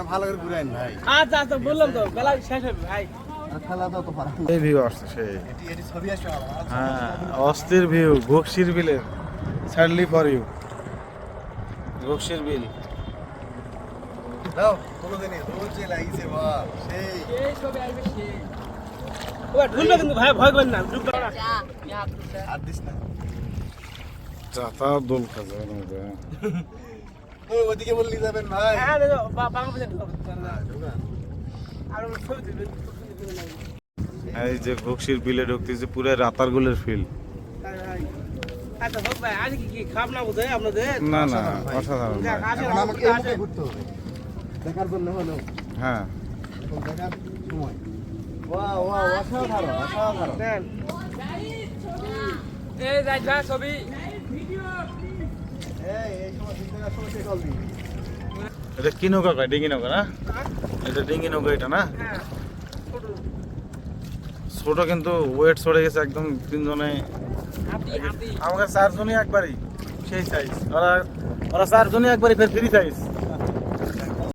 ভালো করে ঘুরাইন ভাই। আচ্ছা আচ্ছা বললাম তো বেলা শেষ হবে ভাই। এই ভিউ আসছে সেই হ্যাঁ অস্থির ভিউ ঘোকশির বিলের স্যাডলি ফর ইউ ঘোকশির বিল দাও কোনোদিনই রোজ যে লাগিয়েছে বাহ সেই এই সবে আসবে সে ওটা ঢুলবে কিন্তু ভাই ভয় করেন না ঢুলবে না আর দিস না যাতা দোল খাজা মধ্যে ওই ওদিকে বললি যাবেন ভাই। হ্যাঁ দেখো বাংলা বাজে ঢুলবে আর ছবি দিবেন এই যে ঘোকশির বিলে ঢুকতেছে পুরো রাতারগুলের ফিল আচ্ছা হোক ভাই আজ কি খাব না বোধ হয় আপনাদের না না অসাধারণ ভাই। এখন আমাকে এই মুখে ঘুরতে হবে দেখার জন্য হলো হ্যাঁ এখন দেখার সময় ওয়াও ওয়াও অসাধারণ অসাধারণ। দেন এই যাই যা ছবি এই সময় দিন দেখার সময় শেষ হল এটা কি নৌকা কয় ডিঙ্গি নৌকা না এটা ডিঙ্গি নৌকা এটা না হ্যাঁ ছোট কিন্তু ওয়েট চড়ে গেছে একদম তিনজনে হাতি আমাকে চারজনই একবারই সেই সাইজ ওরা চারজনই একবারই ফের ফ্রি সাইজ